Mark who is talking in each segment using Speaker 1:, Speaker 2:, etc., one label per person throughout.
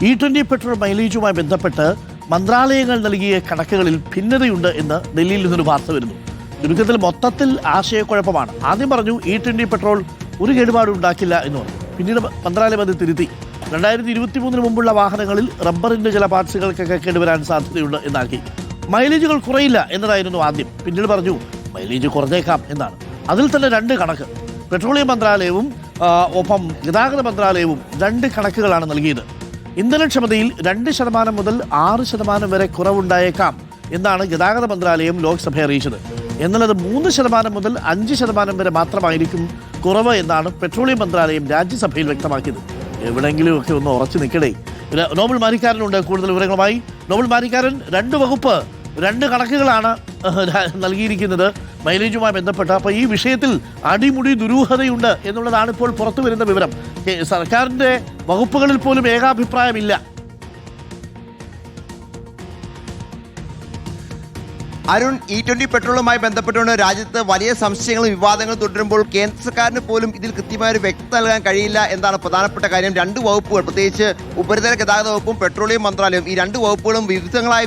Speaker 1: E20 petrol മൈലേജുമായി ബന്ധപ്പെട്ട് മന്ത്രാലയങ്ങൾ നൽകിയ കണക്കുകളിൽ ഭിന്നതയുണ്ട് എന്ന് ഡൽഹിയിൽ നിന്നൊരു വാർത്ത വരുന്നു. ചുരുക്കത്തിൽ മൊത്തത്തിൽ ആശയക്കുഴപ്പമാണ്. ആദ്യം പറഞ്ഞു E20 പെട്രോൾ ഒരു കേടുപാടും ഉണ്ടാക്കില്ല എന്ന് പറഞ്ഞു. പിന്നീട് മന്ത്രാലയം അത് തിരുത്തി. 2023 മുമ്പുള്ള വാഹനങ്ങളിൽ റബ്ബറിൻ്റെ ചില പാർട്സുകൾക്കൊക്കെ കേടുവരാൻ സാധ്യതയുണ്ട് എന്നാക്കി. മൈലേജുകൾ കുറയില്ല എന്നതായിരുന്നു ആദ്യം. പിന്നീട് പറഞ്ഞു മൈലേജ് കുറഞ്ഞേക്കാം എന്നാണ്. അതിൽ തന്നെ രണ്ട് കണക്ക്. പെട്രോളിയം മന്ത്രാലയവും ഒപ്പം ഗതാഗത മന്ത്രാലയവും രണ്ട് കണക്കുകളാണ് നൽകിയത്. ഇന്ധനക്ഷമതയിൽ 2% മുതൽ 6% വരെ കുറവുണ്ടായേക്കാം എന്നാണ് ഗതാഗത മന്ത്രാലയം ലോക്സഭയെ അറിയിച്ചത്. എന്നാൽ അത് 3% മുതൽ 5% വരെ മാത്രമായിരിക്കും കുറവ് എന്നാണ് പെട്രോളിയം മന്ത്രാലയം രാജ്യസഭയിൽ വ്യക്തമാക്കിയത്. എവിടെയെങ്കിലുമൊക്കെ ഒന്ന് ഉറച്ചു നിൽക്കണേ. നോബൽ മാരിക്കാരനുണ്ട് കൂടുതൽ വിവരങ്ങളുമായി. നോബൽ മാരിക്കാരൻ, രണ്ട് വകുപ്പ് രണ്ട് കണക്കുകളാണ് നൽകിയിരിക്കുന്നത് മൈലേജുമായി ബന്ധപ്പെട്ട്. അപ്പോൾ ഈ വിഷയത്തിൽ അടിമുടി ദുരൂഹതയുണ്ട് എന്നുള്ളതാണ് ഇപ്പോൾ പുറത്തു വരുന്ന വിവരം. സർക്കാരിൻ്റെ വകുപ്പുകളിൽ പോലും ഏകാഭിപ്രായമില്ല.
Speaker 2: അരുൺ, E20 പെട്രോളുമായി ബന്ധപ്പെട്ടുകൊണ്ട് രാജ്യത്ത് വലിയ സംശയങ്ങളും വിവാദങ്ങളും തുടരുമ്പോൾ കേന്ദ്ര സർക്കാരിന് പോലും ഇതിൽ കൃത്യമായ ഒരു വ്യക്തത നൽകാൻ കഴിയില്ല എന്നാണ് പ്രധാനപ്പെട്ട കാര്യം. രണ്ട് വകുപ്പുകൾ, പ്രത്യേകിച്ച് ഉപരിതല ഗതാഗത വകുപ്പും പെട്രോളിയം മന്ത്രാലയവും, ഈ രണ്ട് വകുപ്പുകളും വിവിധങ്ങളായ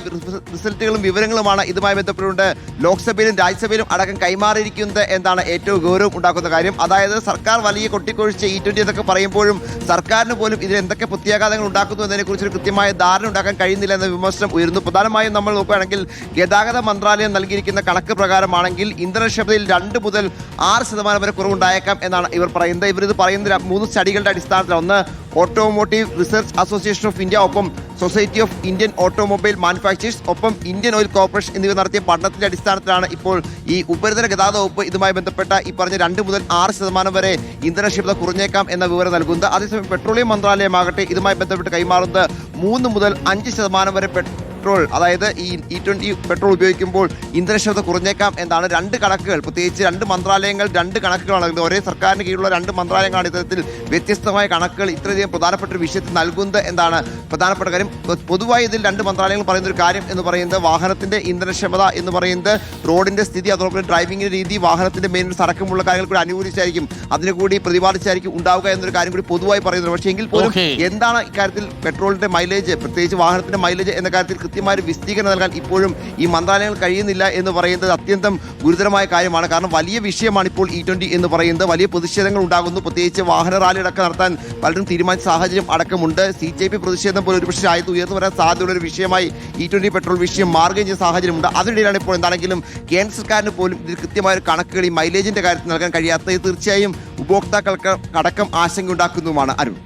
Speaker 2: റിസൾട്ടുകളും വിവരങ്ങളുമാണ് ഇതുമായി ബന്ധപ്പെട്ടുകൊണ്ട് ലോക്സഭയിലും രാജ്യസഭയിലും അടക്കം കൈമാറിയിരിക്കുന്നത് എന്നാണ് ഏറ്റവും ഗൗരവം ഉണ്ടാക്കുന്ന കാര്യം. അതായത് സർക്കാർ വലിയ കൊട്ടിക്കൊഴിച്ച് E20 എന്നൊക്കെ പറയുമ്പോഴും സർക്കാരിന് പോലും ഇതിൽ എന്തൊക്കെ പ്രത്യാഘാതങ്ങൾ ഉണ്ടാക്കുന്നു എന്നതിനെക്കുറിച്ചൊരു കൃത്യമായ ധാരണ ഉണ്ടാക്കാൻ കഴിയുന്നില്ല എന്ന വിമർശനം ഉയരുന്നു. പ്രധാനമായും നമ്മൾ നോക്കുകയാണെങ്കിൽ ഗതാഗത മന്ത്രാലയം നൽകിയിരിക്കുന്ന കണക്ക് പ്രകാരമാണെങ്കിൽ ഇന്ധനക്ഷമതയിൽ 2 മുതൽ 6% വരെ കുറവുണ്ടായേക്കാം എന്നാണ് ഇവർ പറയുന്നത്. ഇവരിത് പറയുന്നത് 3 സ്റ്റഡികളുടെ അടിസ്ഥാനത്തിൽ. ഒന്ന്, automotive research association of India, ഒപ്പം society of Indian automobile manufacturers, ഒപ്പം ഇന്ത്യൻ ഓയിൽ കോർപ്പറേഷൻ എന്നിവ നടത്തിയ പഠനത്തിന്റെ അടിസ്ഥാനത്തിലാണ് ഇപ്പോൾ ഈ ഉപരിതല ഗതാഗത വകുപ്പ് ഇതുമായി ബന്ധപ്പെട്ട ഈ പറഞ്ഞ 2 മുതൽ 6% വരെ ഇന്ധനക്ഷമത കുറഞ്ഞേക്കാം എന്ന വിവരം നൽകുന്നത്. അതേസമയം പെട്രോളിയം മന്ത്രാലയമാകട്ടെ ഇതുമായി ബന്ധപ്പെട്ട് കൈമാറുന്നത് 3 മുതൽ 5% വരെ പെട്രോൾ, അതായത് ഈ E20 പെട്രോൾ ഉപയോഗിക്കുമ്പോൾ ഇന്ധനക്ഷമത കുറഞ്ഞേക്കാം എന്നാണ്. രണ്ട് കണക്കുകൾ, പ്രത്യേകിച്ച് രണ്ട് മന്ത്രാലയങ്ങൾ രണ്ട് കണക്കുകളാണ്. ഒരേ സർക്കാരിന് കീഴിലുള്ള രണ്ട് മന്ത്രാലയങ്ങളാണ് ഇത്തരത്തിൽ വ്യത്യസ്തമായ കണക്കുകൾ ഇത്രയധികം പ്രധാനപ്പെട്ട ഒരു വിഷയത്തിൽ നൽകുന്നത് എന്നാണ് പ്രധാനപ്പെട്ട കാര്യം. പൊതുവായി ഇതിൽ രണ്ട് മന്ത്രാലയങ്ങൾ പറയുന്ന ഒരു കാര്യം എന്ന് പറയുന്നത് വാഹനത്തിന്റെ ഇന്ധനക്ഷമത എന്ന് പറയുന്നത് റോഡിന്റെ സ്ഥിതി, അതോടൊപ്പം ഡ്രൈവിംഗിന്റെ രീതി, വാഹനത്തിന്റെ മെയിൻ്റനൻസ് അടക്കമുള്ള കാര്യങ്ങൾ കൂടി അനുകൂലിച്ചായിരിക്കും, അതിനെ കൂടി പ്രതിപാദിച്ചായിരിക്കും ഉണ്ടാവുക എന്നൊരു കാര്യം കൂടി പൊതുവായി പറയുന്നത്. പക്ഷേ എങ്കിൽ പോലും എന്താണ് ഇക്കാര്യത്തിൽ പെട്രോളിന്റെ മൈലേജ്, പ്രത്യേകിച്ച് വാഹനത്തിന്റെ മൈലേജ് എന്ന കാര്യത്തിൽ കൃത്യമായ വിശദീകരണം നൽകാൻ ഇപ്പോഴും ഈ മന്ത്രാലയങ്ങൾ കഴിയുന്നില്ല എന്ന് പറയുന്നത് അത്യന്തം ഗുരുതരമായ കാര്യമാണ്. കാരണം വലിയ വിഷയമാണ് ഇപ്പോൾ E20 എന്ന് പറയുന്നത്. വലിയ പ്രതിഷേധങ്ങൾ ഉണ്ടാകുന്നു. പ്രത്യേകിച്ച് വാഹന റാലി അടക്കം നടത്താൻ പലരും തീരുമാനിച്ച സാഹചര്യം അടക്കമുണ്ട്. CJP പ്രതിഷേധം പോലെ ഒരുപക്ഷെ ആയത് ഉയർന്നു വരാൻ സാധ്യതയുള്ള ഒരു വിഷയമായി E20 പെട്രോൾ വിഷയം മാറുകയും ചെയ്യുന്ന സാഹചര്യമുണ്ട്. അതിനിടയിലാണ് ഇപ്പോൾ എന്താണെങ്കിലും കേന്ദ്ര സർക്കാരിന് പോലും ഇതിൽ കൃത്യമായ ഒരു കണക്കുകൾ ഈ മൈലേജിന്റെ കാര്യത്തിൽ നൽകാൻ കഴിയാത്തത് തീർച്ചയായും ഉപഭോക്താക്കൾക്ക് അടക്കം ആശങ്ക ഉണ്ടാക്കുന്നതുമാണ്. Arun,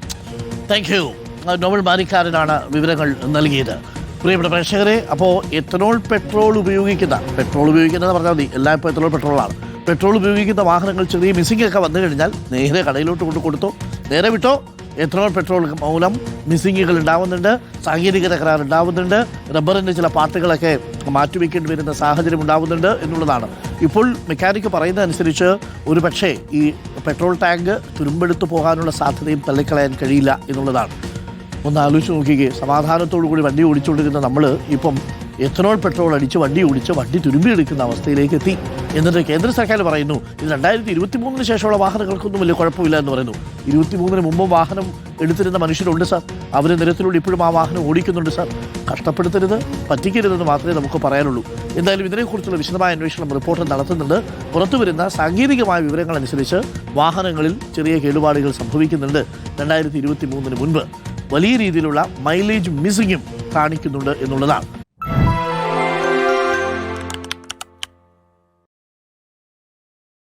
Speaker 1: thank you. നോബൽ മാരിക്കാരനാണ് വിവരങ്ങൾ നൽകിയത്. പ്രിയപ്പെട്ട പ്രേക്ഷകരെ, അപ്പോൾ എത്തനോൾ പെട്രോൾ ഉപയോഗിക്കുന്നത് പറഞ്ഞാൽ മതി, എല്ലാം ഇപ്പോൾ എത്തനോൾ പെട്രോളാണ്. പെട്രോൾ ഉപയോഗിക്കുന്ന വാഹനങ്ങൾ ചെറിയ മിസ്സിംഗ് ഒക്കെ വന്നു കഴിഞ്ഞാൽ നേരെ കടയിലോട്ട് കൊടുത്തോ, നേരെ വിട്ടോ. എത്തനോൾ പെട്രോൾ മൂലം മിസ്സിങ്ങുകൾ ഉണ്ടാവുന്നുണ്ട്, സാങ്കേതിക തകരാർ ഉണ്ടാവുന്നുണ്ട്, റബ്ബറിൻ്റെ ചില പാർട്ടുകളൊക്കെ മാറ്റിവെക്കേണ്ടി വരുന്ന സാഹചര്യം ഉണ്ടാവുന്നുണ്ട് എന്നുള്ളതാണ്. ഇപ്പോൾ മെക്കാനിക്ക് പറയുന്നതനുസരിച്ച് ഒരു പക്ഷേ ഈ പെട്രോൾ ടാങ്ക് തുരുമ്പെടുത്തു പോകാനുള്ള സാധ്യതയും തള്ളിക്കളയാൻ കഴിയില്ല എന്നുള്ളതാണ്. ഒന്ന് ആലോചിച്ച് നോക്കിക്കേ, സമാധാനത്തോടു കൂടി വണ്ടി ഓടിച്ചുകൊണ്ടിരുന്ന നമ്മൾ ഇപ്പം എത്തനോൾ പെട്രോൾ അടിച്ച് വണ്ടി തുരുമ്പിയെടുക്കുന്ന അവസ്ഥയിലേക്ക് എത്തി. എന്നിട്ട് കേന്ദ്ര സർക്കാർ പറയുന്നു ഇത് 2023 ശേഷമുള്ള വാഹനങ്ങൾക്കൊന്നും വലിയ കുഴപ്പമില്ല എന്ന് പറയുന്നു. 23 മുമ്പും വാഹനം എടുത്തിരുന്ന മനുഷ്യരുണ്ട് സാർ, അവർ നിരത്തിലൂടെ ഇപ്പോഴും ആ വാഹനം ഓടിക്കുന്നുണ്ട് സാർ. കഷ്ടപ്പെടുത്തരുത്, പറ്റിക്കരുതെന്ന് മാത്രമേ നമുക്ക് പറയാനുള്ളൂ. എന്തായാലും ഇതിനെക്കുറിച്ചുള്ള വിശദമായ അന്വേഷണം റിപ്പോർട്ട് നടത്തുന്നുണ്ട്. പുറത്തുവരുന്ന സാങ്കേതികമായ വിവരങ്ങൾ അനുസരിച്ച് വാഹനങ്ങളിൽ ചെറിയ കേടുപാടുകൾ സംഭവിക്കുന്നുണ്ട്. 2023 മുൻപ് വലിയ രീതിയിലുള്ള മൈലേജ് മിസ്സിങ്ങും കാണിക്കുന്നുണ്ട് എന്നുള്ളതാണ്.